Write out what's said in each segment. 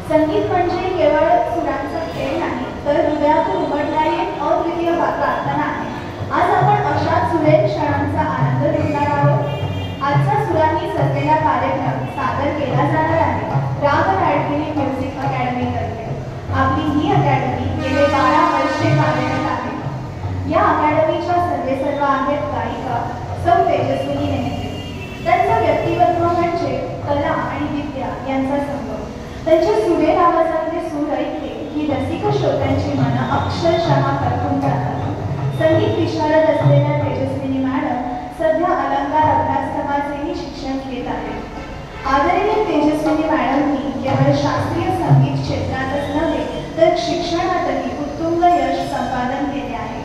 संगीत म्हणजे केवळ सुरांचा खेळ नाही, तर हृदयातून उमटणारी अद्वितीय प्रार्थना आहे. आज आपण अशाच सुरेख क्षणांचा आनंद लुटणार आहोत. आजचा सुरांनी सजलेला कार्यक्रम सादर केला जाणार आहे राग रायटिंग म्युझिक अकॅडमी तर्फे. आपली ही अकॅडमी गेले 12 वर्षे कार्यरत आहे. या अकॅडमीच्या सर्वेसर्वा आहेत गायिका सौ तेजस्विनी नेहरे. त्यांचं व्यक्तिमत्व म्हणजे कला आणि विद्या यांचा संगम. त्यांच्या सुरेख आवाजातले सूर ऐकले की रसिक श्रोत्यांची मनं अक्षरशः करपून जातात. संगीत विशारद असलेल्या तेजस्विनी मॅडम सध्या अलंकार अभ्यासक्रमाचेही शिक्षण घेत आहेत. आदरणीय तेजस्विनी मॅडमनी केवळ शास्त्रीय संगीत क्षेत्रातच नव्हे तर शिक्षणातही उत्तुंग यश संपादन केले आहे.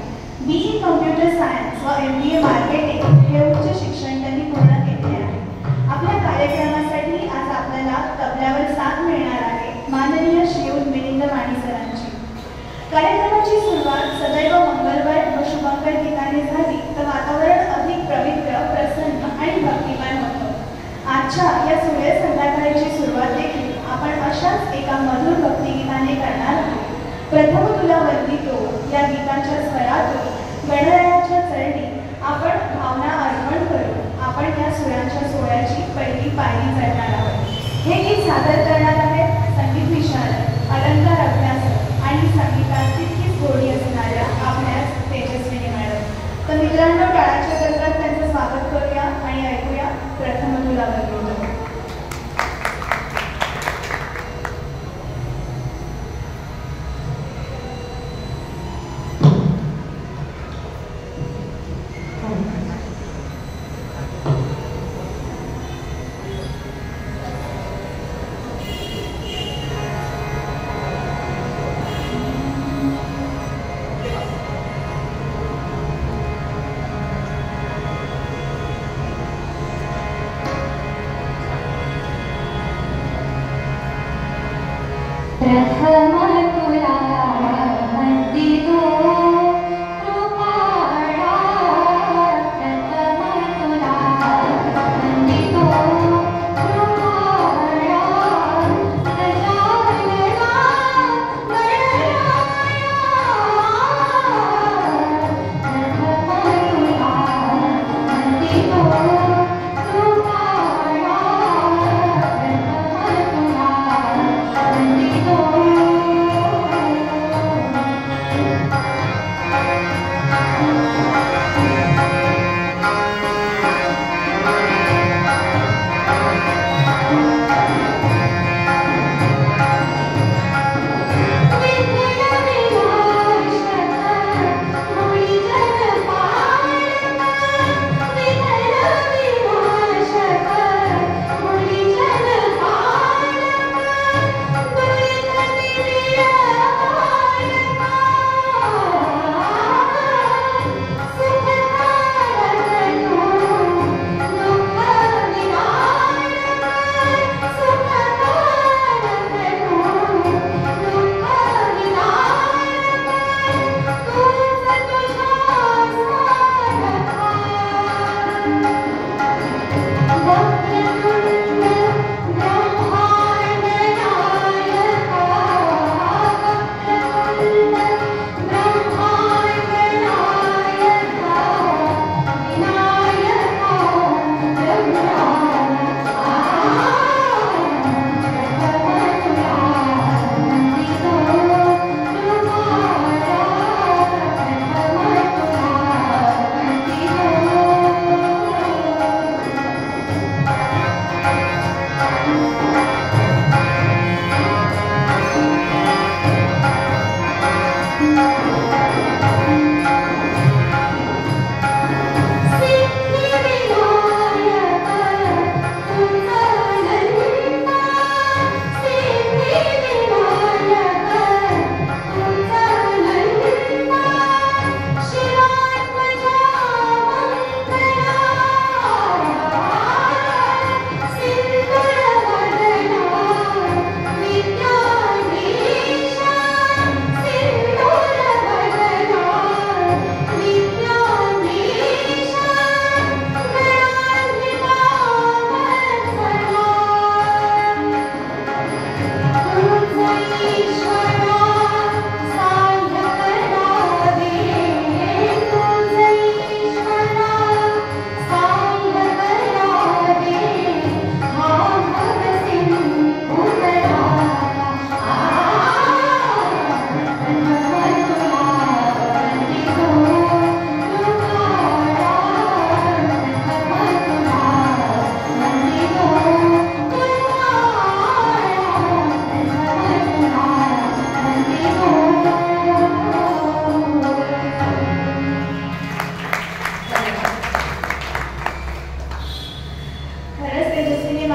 BE कम्प्युटर सायन्स व MBA मार्केटिंग हे उच्च शिक्षण त्यांनी पूर्ण केले आहे. आपल्या कार्यक्रमासाठी आज आपल्याला तबल्यावर साथ मिळणार आहे माननीय श्रीयुत मिलिंद माने सरांची. कार्यक्रमाची सुरुवात सदैव मंगलमय व शुभंकर गीताने झाली तर वातावरण अधिक पवित्र, प्रसन्न आणि भक्तिमय होतं. आजच्या या सुरेख संध्याकाळीची सुरुवात देखील आपण अशाच एका मधुर भक्तिगीताने करणार आहोत. प्रथम तुला वंदितो या गीताच्या स्वरातून गणरायाच्या चरणी आपण भावना अर्पण करू. आपण या सुरांच्या सोहळ्याची पहिली पायरी चढणार आहोत. हे गीत सादर करणार आहेत संगीत विशारद, अलंकार अभ्यासक आणि संगीतात तितकीच गोडी असणाऱ्या आपल्याच तेजस्विनी मॅडम. तर मित्रांनो, टाळ्यांच्या गजरात त्यांचं स्वागत करूया आणि ऐकूया प्रथम तुला वंदितो.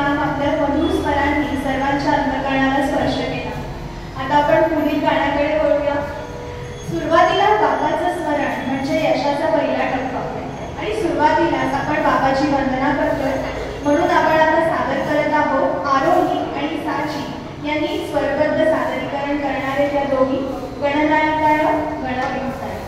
मॅम आपल्या मधुर स्वरांनी सर्वांच्या अंतःकरणाला स्पर्श केला. आता आपण पुढील गाण्याकडे वळूया. सुरुवातीला बाबाचं स्मरण म्हणजे यशाचा पहिला टप्पा आणि सुरुवातीलाच आपण बाबाची वंदना करतोय. म्हणून आपण आता सादर करत आहोत आरोही आणि साची यांनी स्वरबद्ध सादरीकरण करणारे त्या दोघी गणनायकाय गणविंसाय.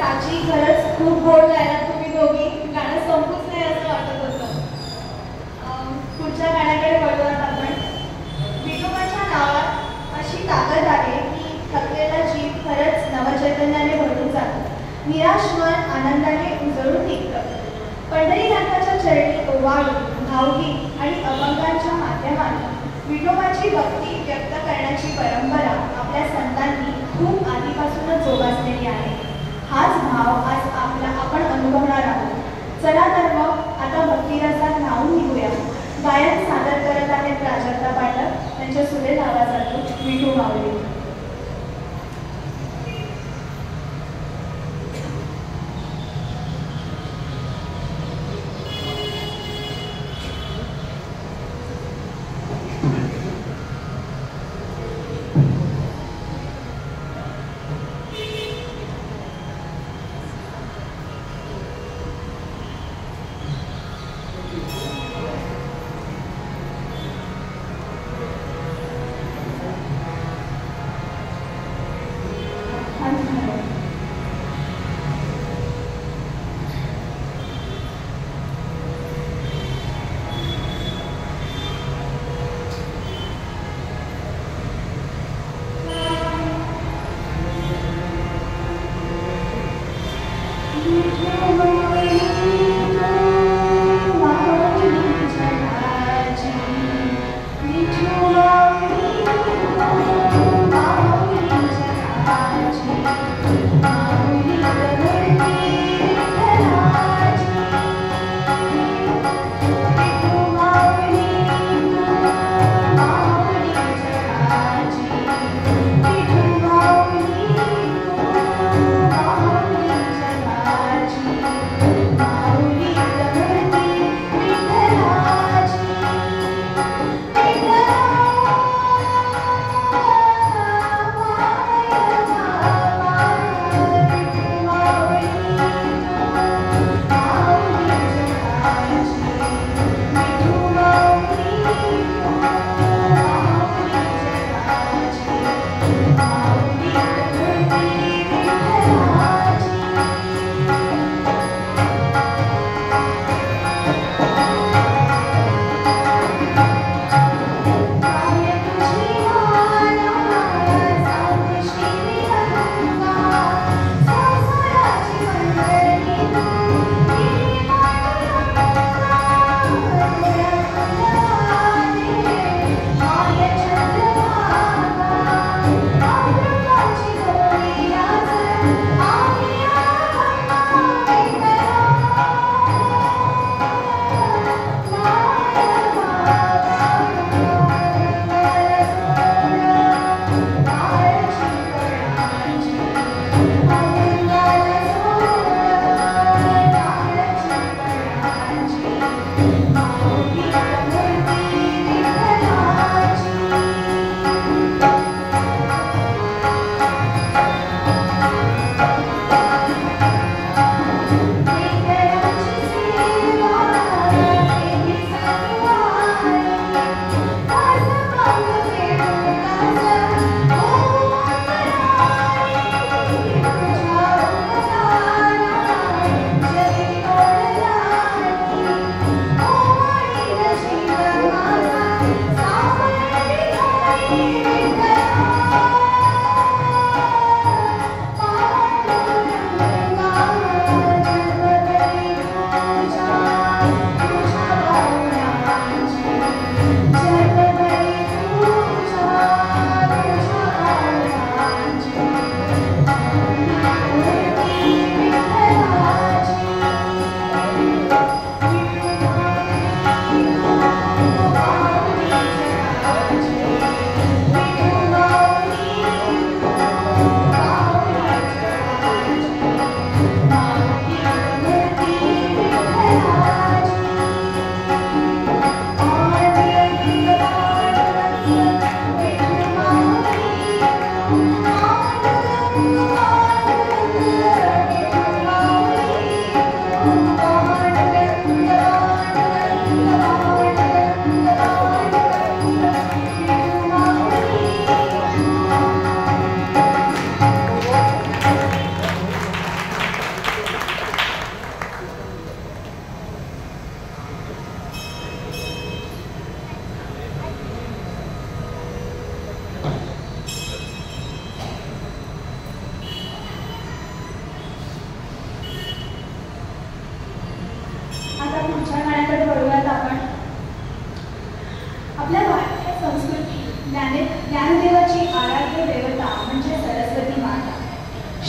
प्राची खरंच खूप गोड गायला तुम्ही दोघी. गाणं संपूच नाही असं वाटत होतं. पुढच्या गाण्याकडे वळूयात आपण. विठोबाच्या नावात अशी ताकद आहे की थकलेला जीव खरंच नवचैतन्याने भरून जातो. निराश मन आनंदाने उजळून निघतं. पंढरीनाथाच्या चरणी ओवाळून भावगीत आणि अभंगांच्या माध्यमातून विठोबाची भक्ती व्यक्त करण्याची परंपरा आपल्या संतांनी खूप आधीपासूनच जोपासलेली आहे. हाच भाव आज आपण अनुभवणार आहोत. चला तर मग आता भक्तिरसात न्हाऊन निघूया. गायन सादर करत आहेत प्राजक्ता पाठक. त्यांच्या सुरेल आवाजातून विठू माऊली.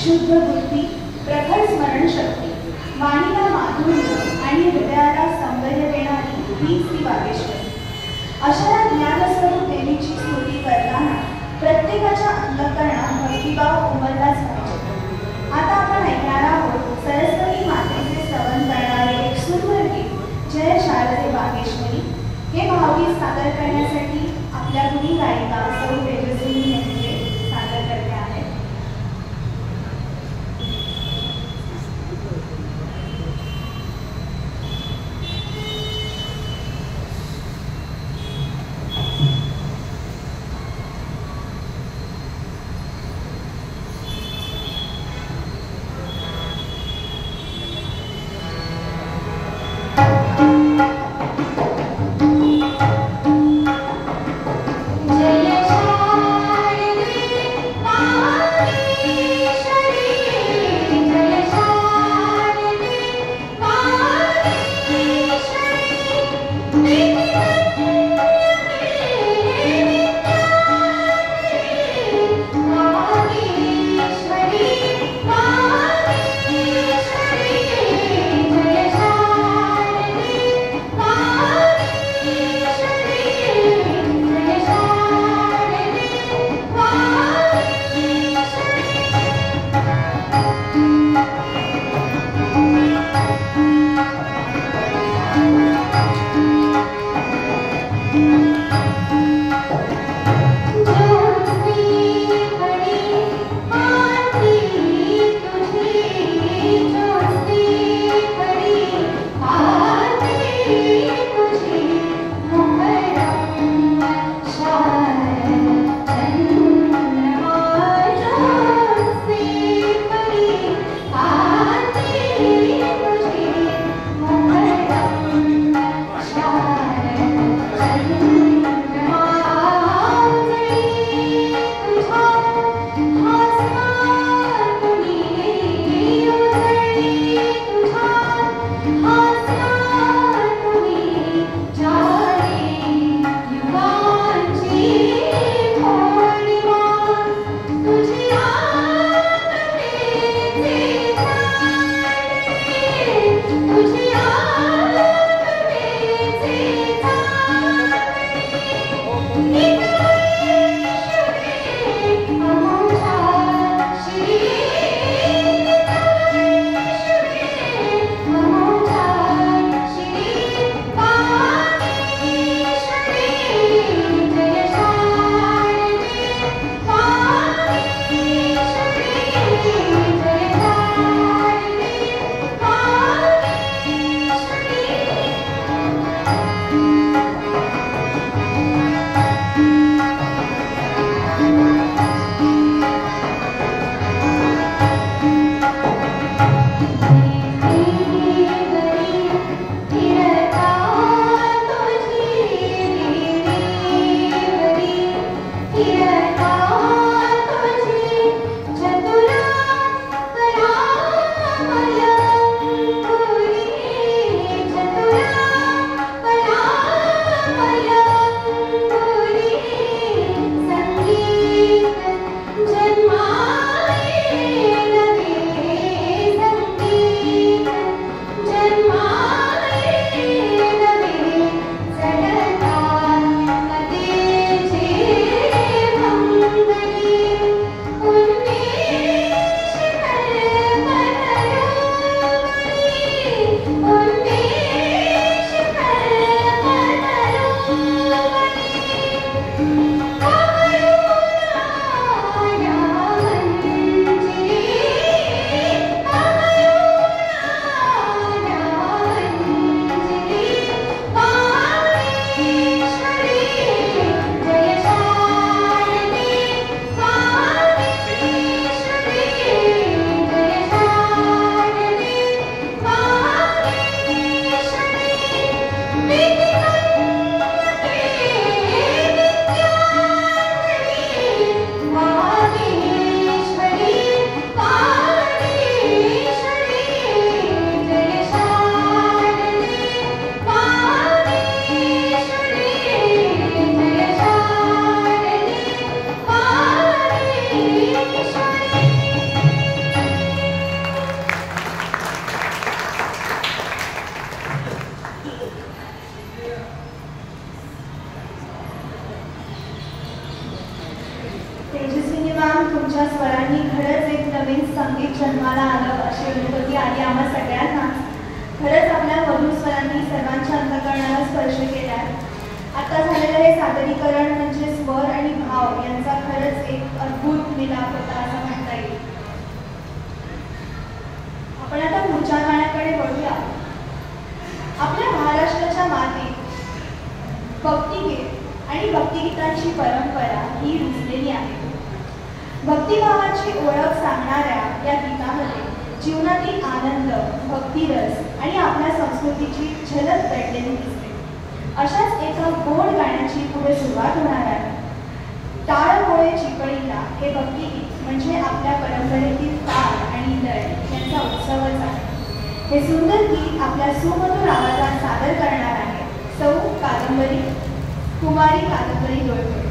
शुद्ध बुद्धी, प्रखर स्मरणशक्ती, वाणीला माधुर्य आणि हृदयाला सौंदर्य देणारी हीच ती वागेश्वरी. अशा या ज्ञानस्वरूप देवीची स्तुती करताना प्रत्येकाच्या अंतःकरणात भक्तिभाव उमललाच पाहिजे. आता आपण ऐकणार आहोत सरस्वती मातेचे स्तवन करणारे एक सुंदर गीत, जय शारदे वागेश्वरी. हे भावगीत सादर करण्यासाठी आपल्या गुणी गायिका सौ तेजस्विनी नेमके सादर करते आहेत. जय संगीत जन्माला आलं अशी अनुभूती आली आम्हा सगळ्यांना. खरंच आपल्या मधुर स्वरांनी सर्वांच्या अंतःकरणाला स्पर्श केला. आता झालेलं हे सादरीकरण म्हणजे स्वर आणि भाव यांचा खरंच एक अद्भुत मिलाप होता असं म्हणता येईल. आपण आता पुढच्या गाण्याकडे वळूया. आपल्या महाराष्ट्राच्या मातीत भक्तिगीत आणि भक्तिगीतांची परंपरा ही रुजलेली आहे. भक्तिभावाची ओळख सांगणाऱ्या या गीतामध्ये जीवनातील आनंद, भक्तिरस आणि आपल्या संस्कृतीची झलक दडलेली दिसते. अशाच एका गोड गाण्याची पुढे सुरुवात होणार आहे. टाळ गोळे चिपळीला हे भक्तिगीत म्हणजे आपल्या परंपरेतील ताल आणि लय यांचा उत्सवच आहे. हे सुंदर गीत आपल्या सुमधुर आवाजात सादर करणार आहे सौ कादंबरी कुमारी कादंबरी डोळके.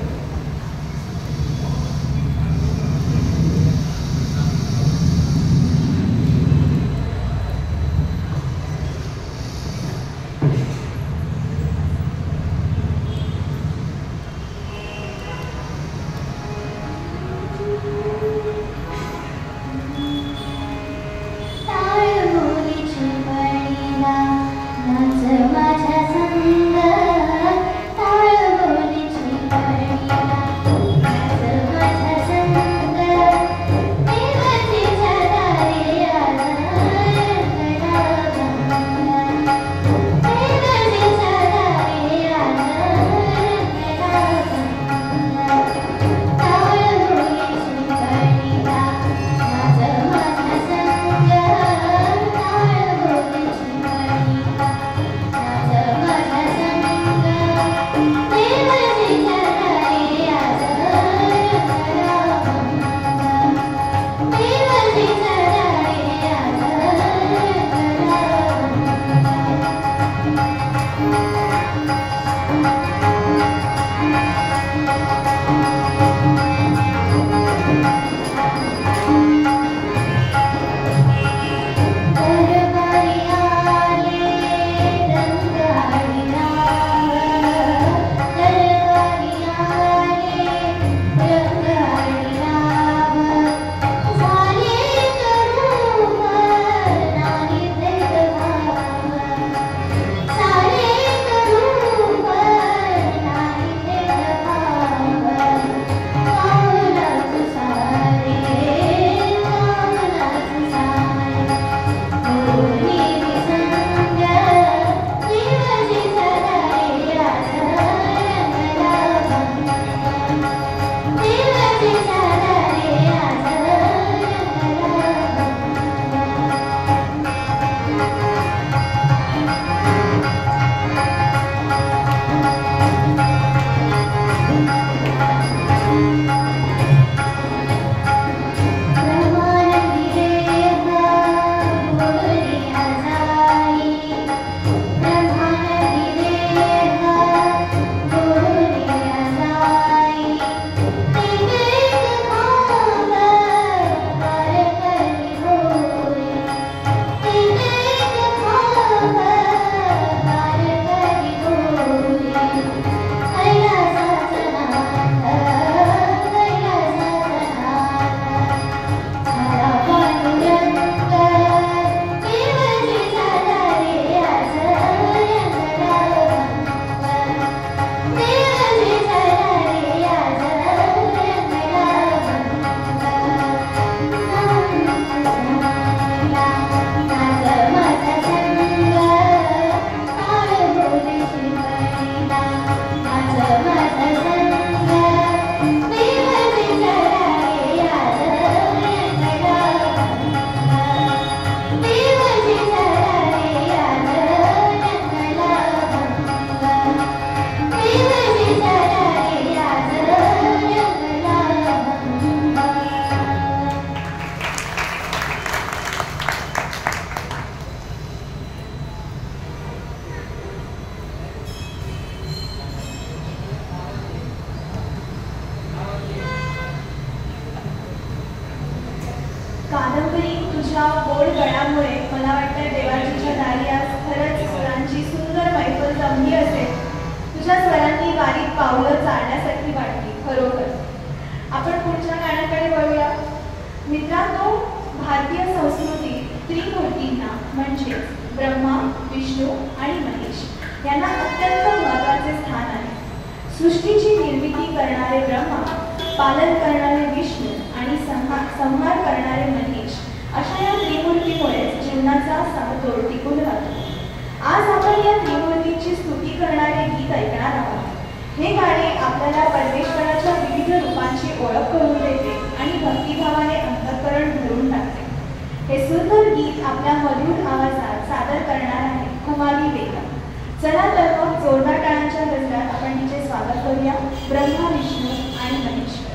कादंबरी तुझ्या गोड गळ्यामुळे मला वाटतं देवाजीच्या दारी आज खरंच स्वरांची सुंदर मैफल जमली असेल. तुझ्या स्वरांनी बारीक पावलं चालण्यासाठी वाटली खरोखर. आपण पुढच्या गाण्याकडे वळूया. मित्रांनो, म्हणजेच ब्रह्मा, विष्णू आणि महेश यांना अत्यंत महत्त्वाचे स्थान आहे. सृष्टीची निर्मिती करणारे ब्रह्मा, पालन करणारे विष्णू आणि संहार करणारे महेश अशा या त्रिमूर्तीमुळे जीवनाचा समतोल टिकून राहतो. आज आपण या त्रिमूर्तीची स्तुती करणारे गीत ऐकणार आहोत. हे गाणे आपल्याला परमेश्वराच्या विविध रूपांची ओळख करून देते आणि भक्तिभावाने अंतःकरण भरून टाकते. हे सुंदर गीत आपल्या मधुर आवाजात सादर करणार आहे कुमारी बेगम. चला तर मग जोरदार टाळ्यांच्या गजरात आपण तिचे स्वागत करूया. ब्रह्मा, विष्णू आणि महेश्वर.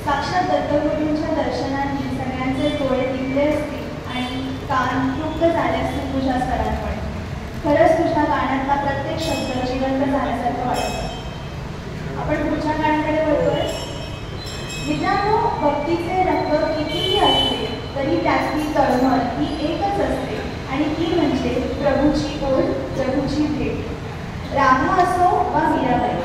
साक्षात दत्तगुरूंच्या दर्शनाने सगळ्यांचे डोळे दिले असतील आणि कान तृप्त झाले असतील तुझ्या स्वरांमुळे. खरंच तुझ्या गाण्यातला प्रत्येक शब्द जिवंत झाल्यासारखं वाटतं. आपण पुढच्या गाण्याकडे वळतोय. मित्रांनो, भक्तीचे रंग कितीही असले तरी त्यातली तळमळ ही एकच असते आणि ती म्हणजे प्रभूची ओढ, प्रभूची भेट. राधा असो वा मीराबाई,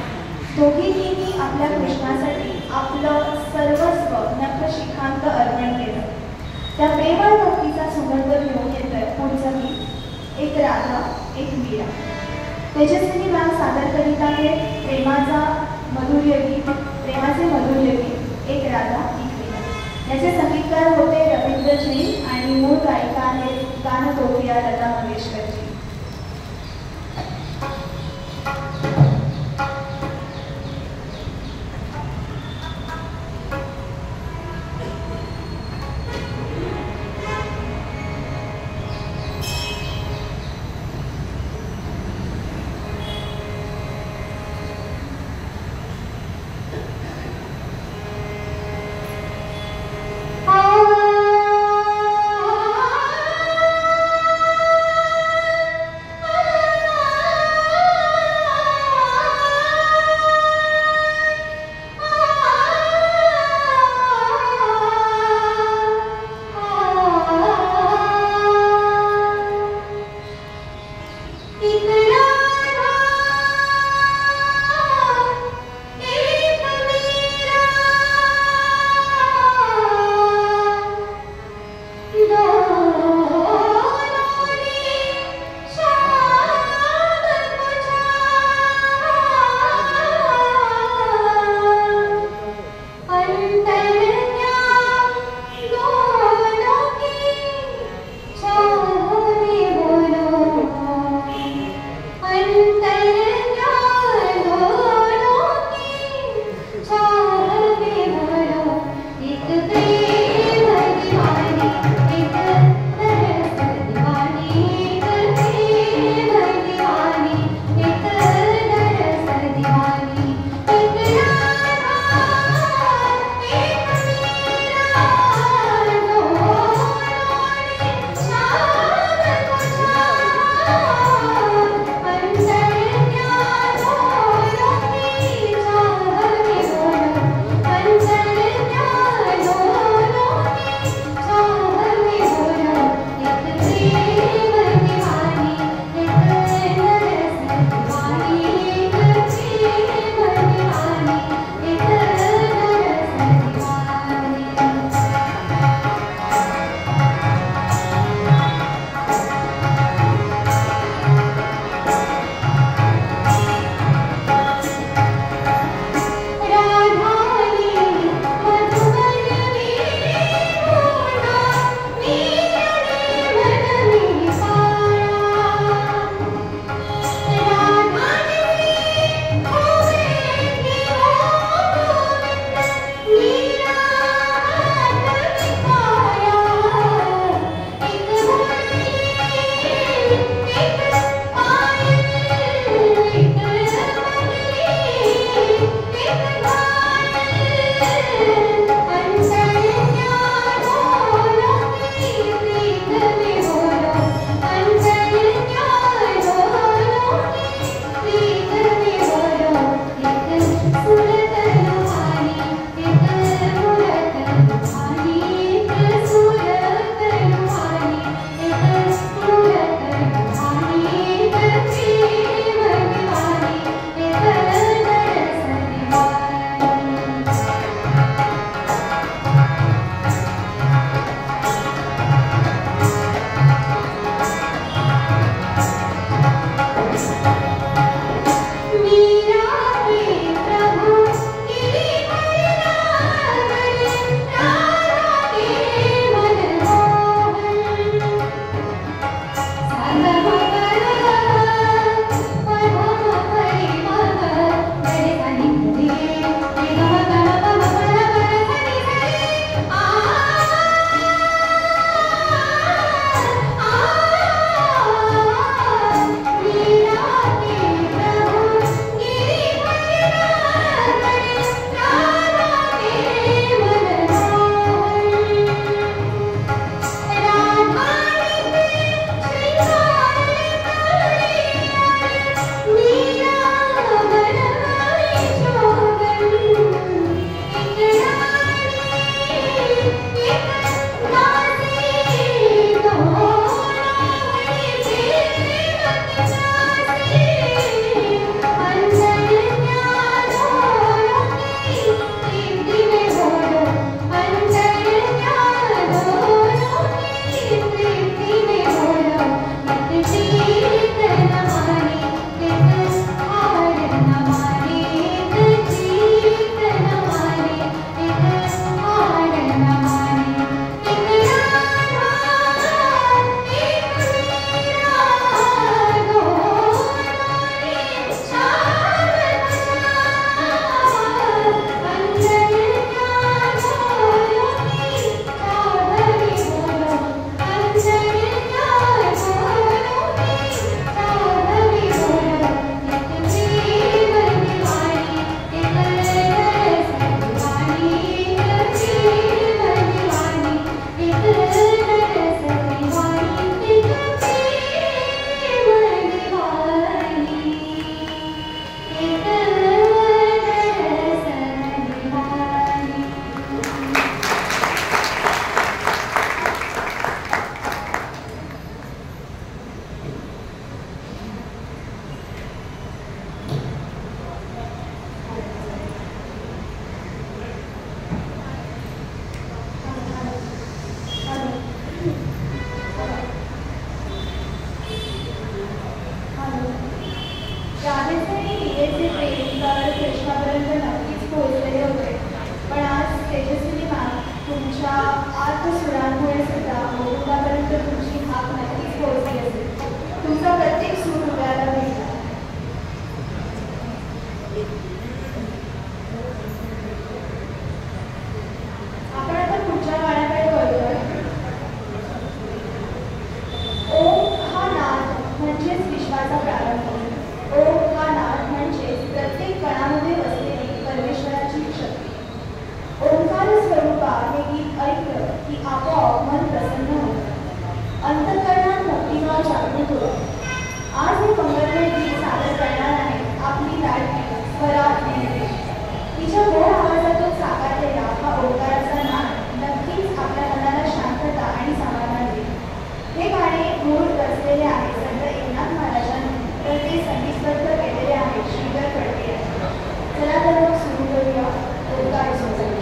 दोघींनी आपल्या कृष्णासाठी आपलं सर्वस्व नखशिखांत अर्पण केलं. त्या प्रेमळ भक्तीचा सुगंध घेऊन येतोय पुढचं गीत, एक राधा एक मीरा. तेजस्विनी मॅम सादर करीत आहेत प्रेमाचे मधुर्य गीत एक राधा एक वीणा. याचे संगीतकार होते रवींद्र जैन आणि मूळ गायिका आहेत गानकोकिळा लता मंगेशकरजी. सीतेचे प्रेम तर कृष्णापर्यंत नक्कीच पोहोचलेले होते. पण आज तेजस्विनी मॅम तुमच्या आर्तसुरांमुळे सुद्धा मुकुंदापर्यंत तुमची हाक नक्कीच पोहोचली असेल. तुमचा प्रत्येक सूर हृदयाला भेटला. आपण आता पुढच्या गाण्याकडे वळूया. ओम हा नाद म्हणजेच विश्वाचा प्रारंभ. ओम हा नाद म्हणजेच प्रत्येक कणामध्ये वसलेली परमेश्वराची शक्ती. ओंकार स्वरूपा हे गीत ऐकलं की आपोआप मन प्रसन्न होतं. अंतःकरणात भक्तिभाव जागृत होतो. आज हे मंगलमय गीत सादर करणार आहे आपली लाडकी स्वरा निर्देश. तिच्या गोड आवाजातून साकारलेला हा ओंकाराचा नाद नक्कीच आपल्या मनाला शांतता आणि समाधान देईल. हे गाणे मूळ रचलेले आहे संत एकनाथ महाराजांनी, तर ते संगीतबद्ध केलेले आहे श्रीधर फडके यांनी. चला तर मग सुरू करूया ओंकार सोहळा.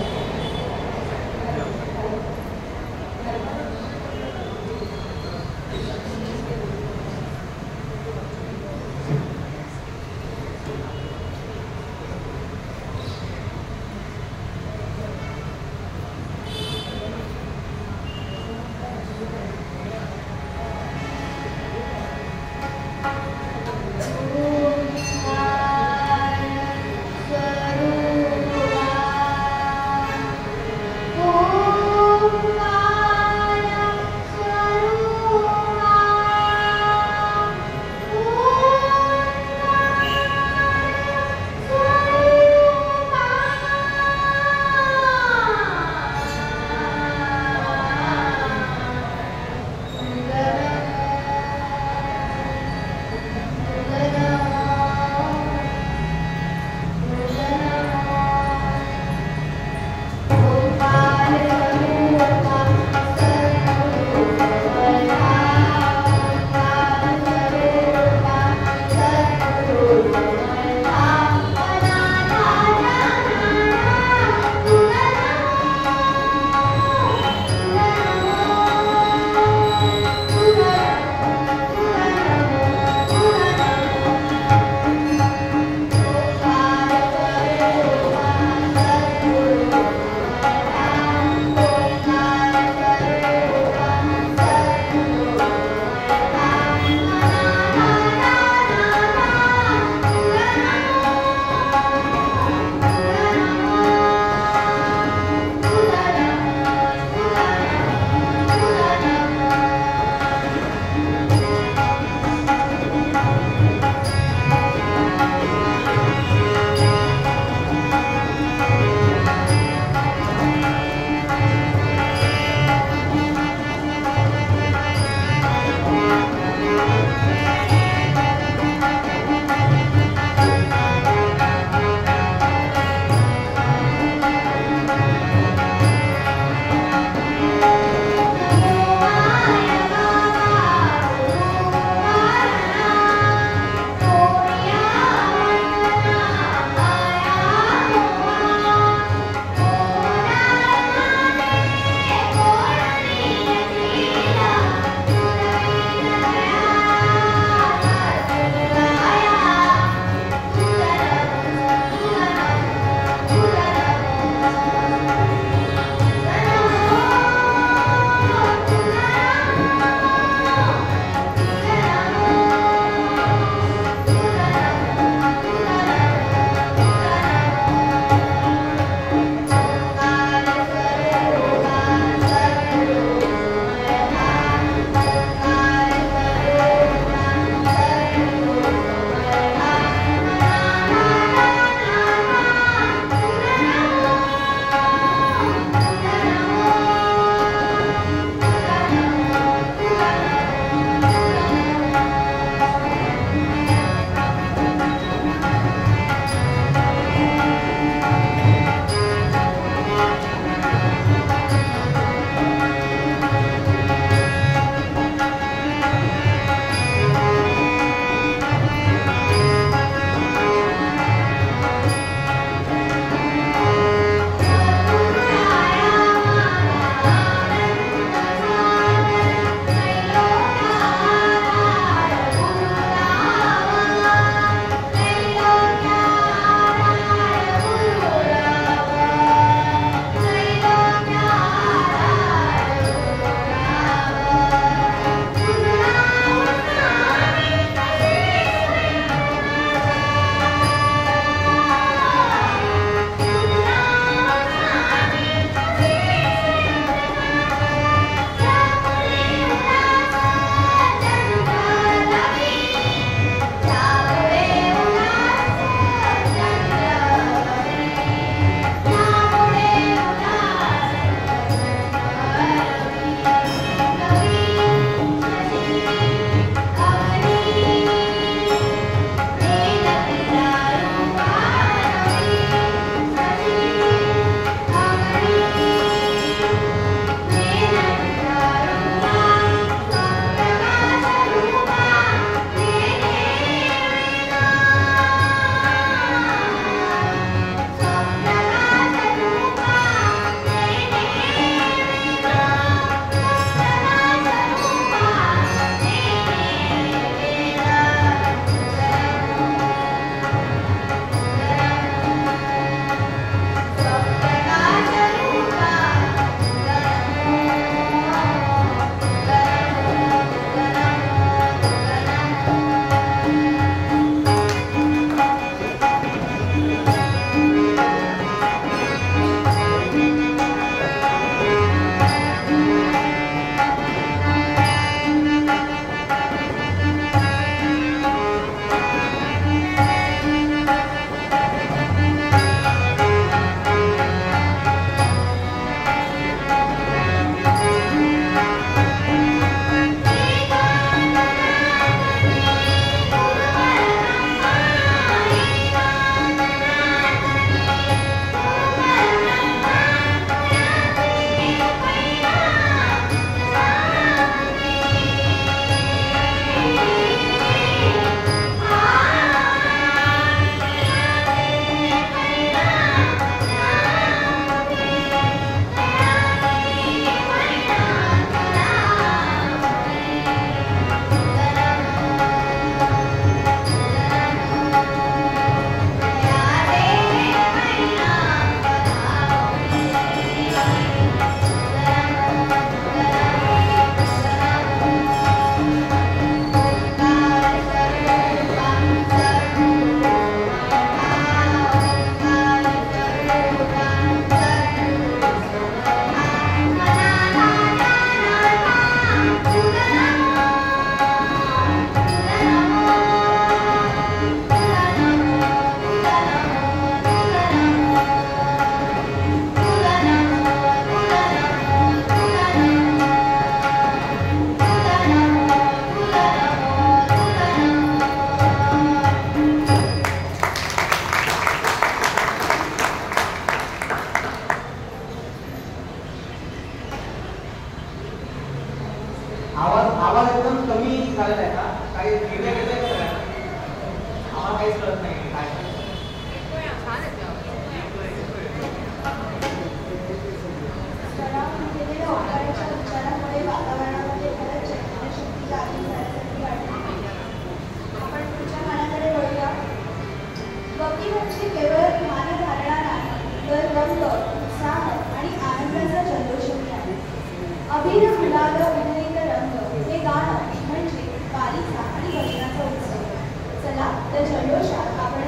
सराव केलेल्या ओंकाराच्या उच्चारामुळे वातावरणामध्ये एखाद्या चैतन्यशक्तीला आधी जाण्यासाठी वाटते. आपण पुढच्या गाण्याकडे वळूया. गौरी म्हणजे केवळ ध्यानधारणा नाही, तर रंग, उत्साह आणि आनंदाचा जल्लोषही आहे. अभिर गुलाल विविध रंग हे गाणं म्हणजे वारीचा आणि भजनाचा उत्सव. चला, त्या जल्लोषात आपण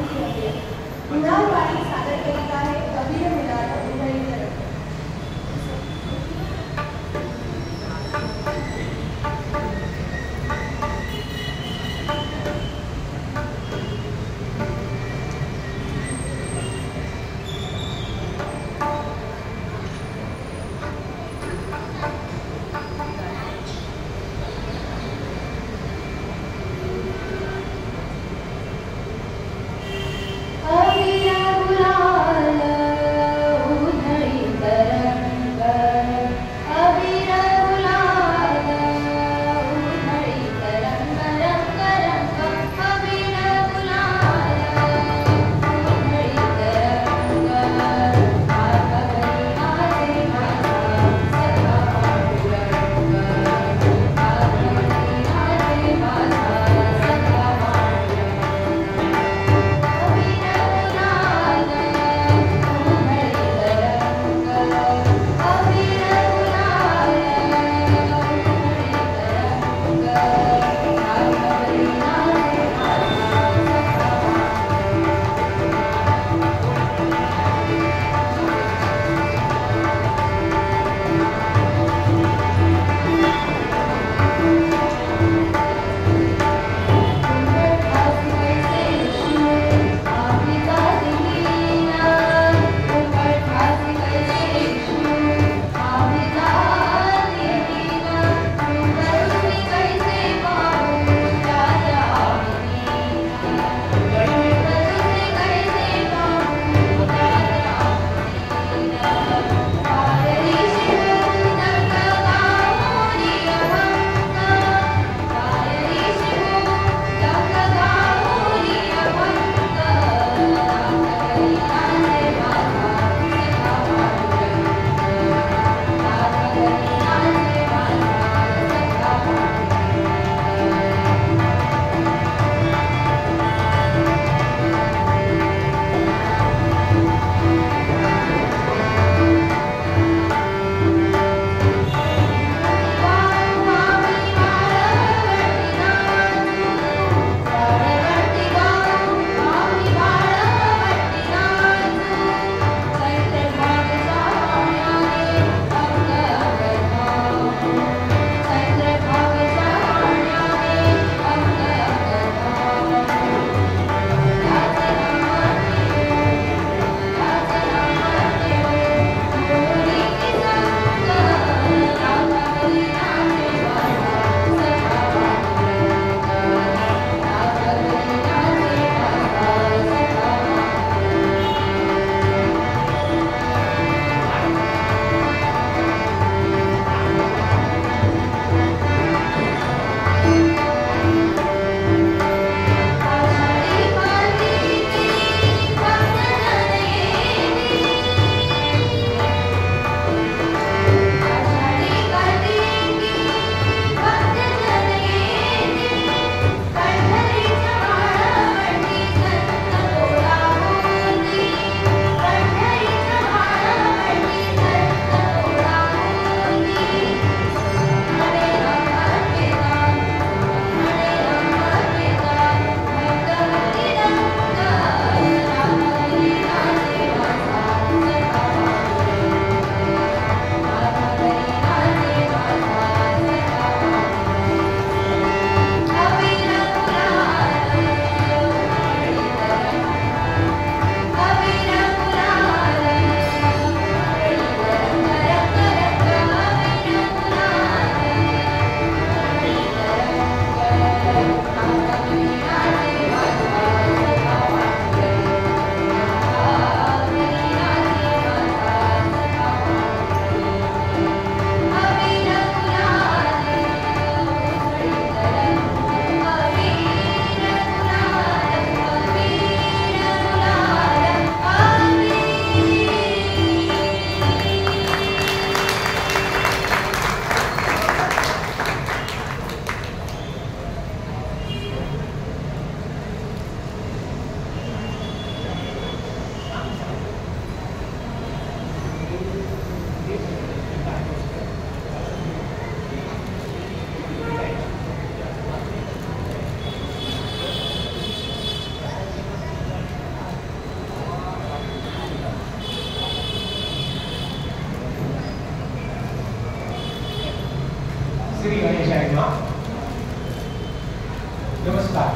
नमस्कार.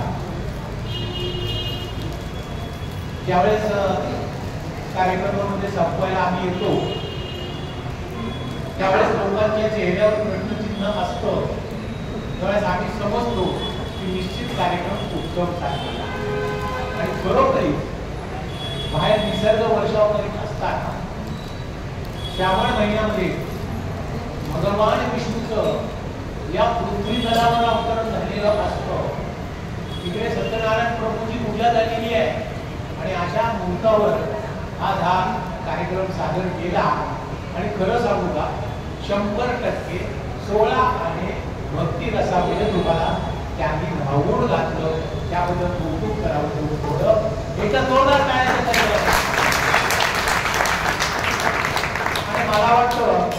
ज्यावेळेस कार्यक्रमामध्ये संपवायला आम्ही येतो त्यावेळेस लोकांच्या चेहऱ्यावर प्रश्नचिन्ह असतं, त्यावेळेस आम्ही समजतो की निश्चित कार्यक्रम उत्तम चालला. आणि खरोखरी बाहेर निसर्ग वर्षाव करीत असताना श्रावण महिन्यामध्ये भगवान विष्णूचं या पृथ्वी तलावर अवतरण झालेलं असतं. तिकडे सत्यनारायण प्रभूची पूजा झालेली आहे आणि अशा मुहूर्तावर आज हा कार्यक्रम सादर केला. आणि खरं सांगू का, 100% 16 आणि भक्ती रसामध्ये तुम्हाला त्यांनी भावून घातलं, त्याबद्दल कौतुक करावं थोडं एका जोरदार टाळ्या. आणि मला वाटतं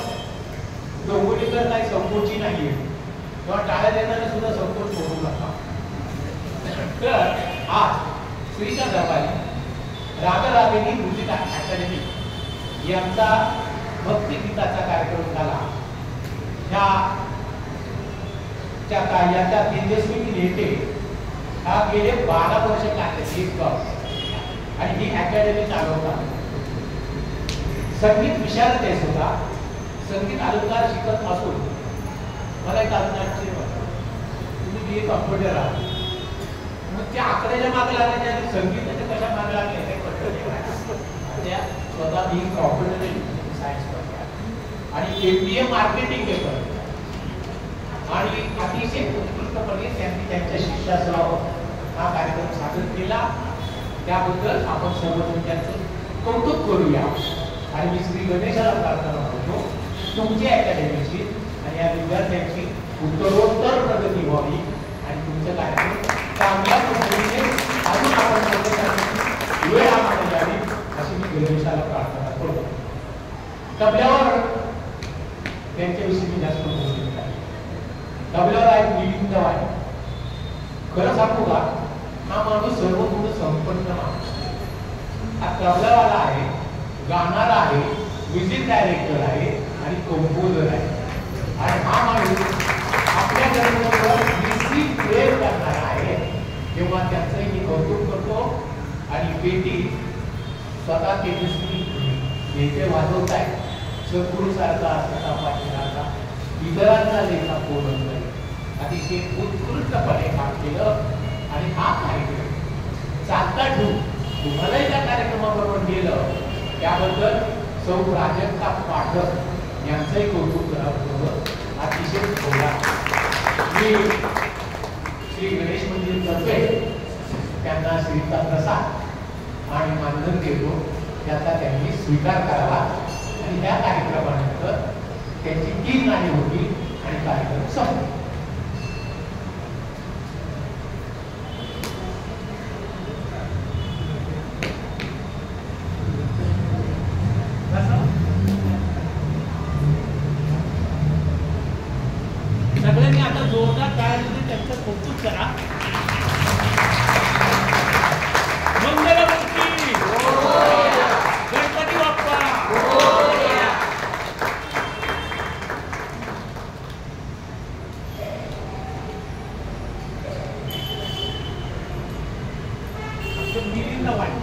डोंगुलीकर काही संकोची नाहीये किंवा टाळ्या देणारे सुद्धा संकोच करू नका. तर आज श्रीच्या दरबारी रागरागिनी म्युझिक अकॅडमी यांचा भक्तिगीताचा कार्यक्रम झाला. याच्या तेजस्वी नेते हा गेले 12 वर्ष कार्यरत आणि ही अकॅडमी चालवतात. संगीत विशारद आहे सुद्धा, संगीत अलंकार शिकत असून मला एक आश्चर्य वाटतं, तुम्ही बी ए कॉम्प्युटर आहात, मग त्या आकड्याच्या मागे लागले आणि संगीताच्या कशा मागे लागले हे कळतं नाही. त्या स्वतः बी कॉम्प्युटर सायन्स करतात आणि MBA मार्केटिंग हे करतात आणि अतिशय उत्कृष्टपणे त्यांनी त्यांच्या शिष्यासह हा कार्यक्रम सादर केला. त्याबद्दल आपण सर्वजण त्यांचं कौतुक करूया. आणि मी श्री गणेशाला प्रार्थना करतो तुमची अकॅडमीची आणि या विद्यार्थ्यांची उत्तरोत्तर प्रगती व्हावी आणि तुमचं कार्यक्रम चांगल्या पद्धतीने अजून आपण वेळ आम्हाला द्यावी अशी मी गणेशाला प्रार्थना करतो. तबल्यावर त्यांच्याविषयी मी जास्त बोलतो. तबल्यावर आहे मिलिंद आहे. खरं सांगू का, हा माणूस सर्व गुण संपन्न माणूस. हा तबलावाला आहे, गाणारा आहे, म्युझिक डायरेक्टर आहे आणि कंपोजर आहे. आणि हा माणूस आपल्या जन्मावर निश्चित प्रेम करणारा आहे. तेव्हा त्याचंही मी कौतुक करतो. आणि पेटी स्वतः तेजस्वी नेते वाजवत आहे. सद्गुरू सारखा असता पाहिजे इतरांचा लेखा बोलत नाही. अतिशय उत्कृष्टपणे काम केलं आणि हा कार्यक्रम चालता ठेवून तुम्हालाही त्या कार्यक्रमाबरोबर गेलं त्याबद्दल सौ प्राजक्ता पाठक यांचंही कौतुक करावं. अतिशय थोडा मी श्री गणेश मंदिर तर्फे त्यांना श्रीचा प्रसाद आणि मानधन देतो, त्याचा त्यांनी स्वीकार करावा. आणि त्या कार्यक्रमानंतर त्यांची 3 गाणी होती आणि कार्यक्रम संपला. सगळ्यांनी आता जोरदार टाळ्यांमध्ये त्यांचं कौतुक करा. मंगलमूर्ती गणपती बाप्पा. मिलिंद वाणी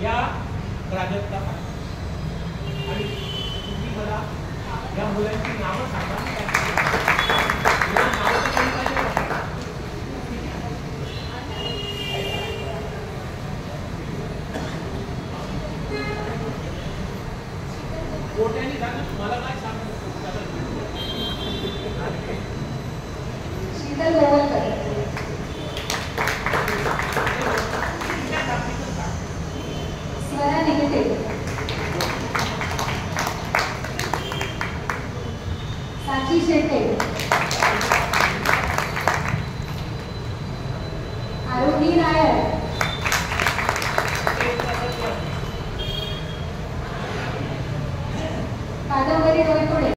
या प्राजक्ता आणि तुम्ही मला या मुलांची नावं सांगा. कोट्याने सांगा, मला काय सांगा. शीतल गोवलकर, स्वरा निगटे, साची शेटे, आरोही नायर, कादंबरी डोईपुडे,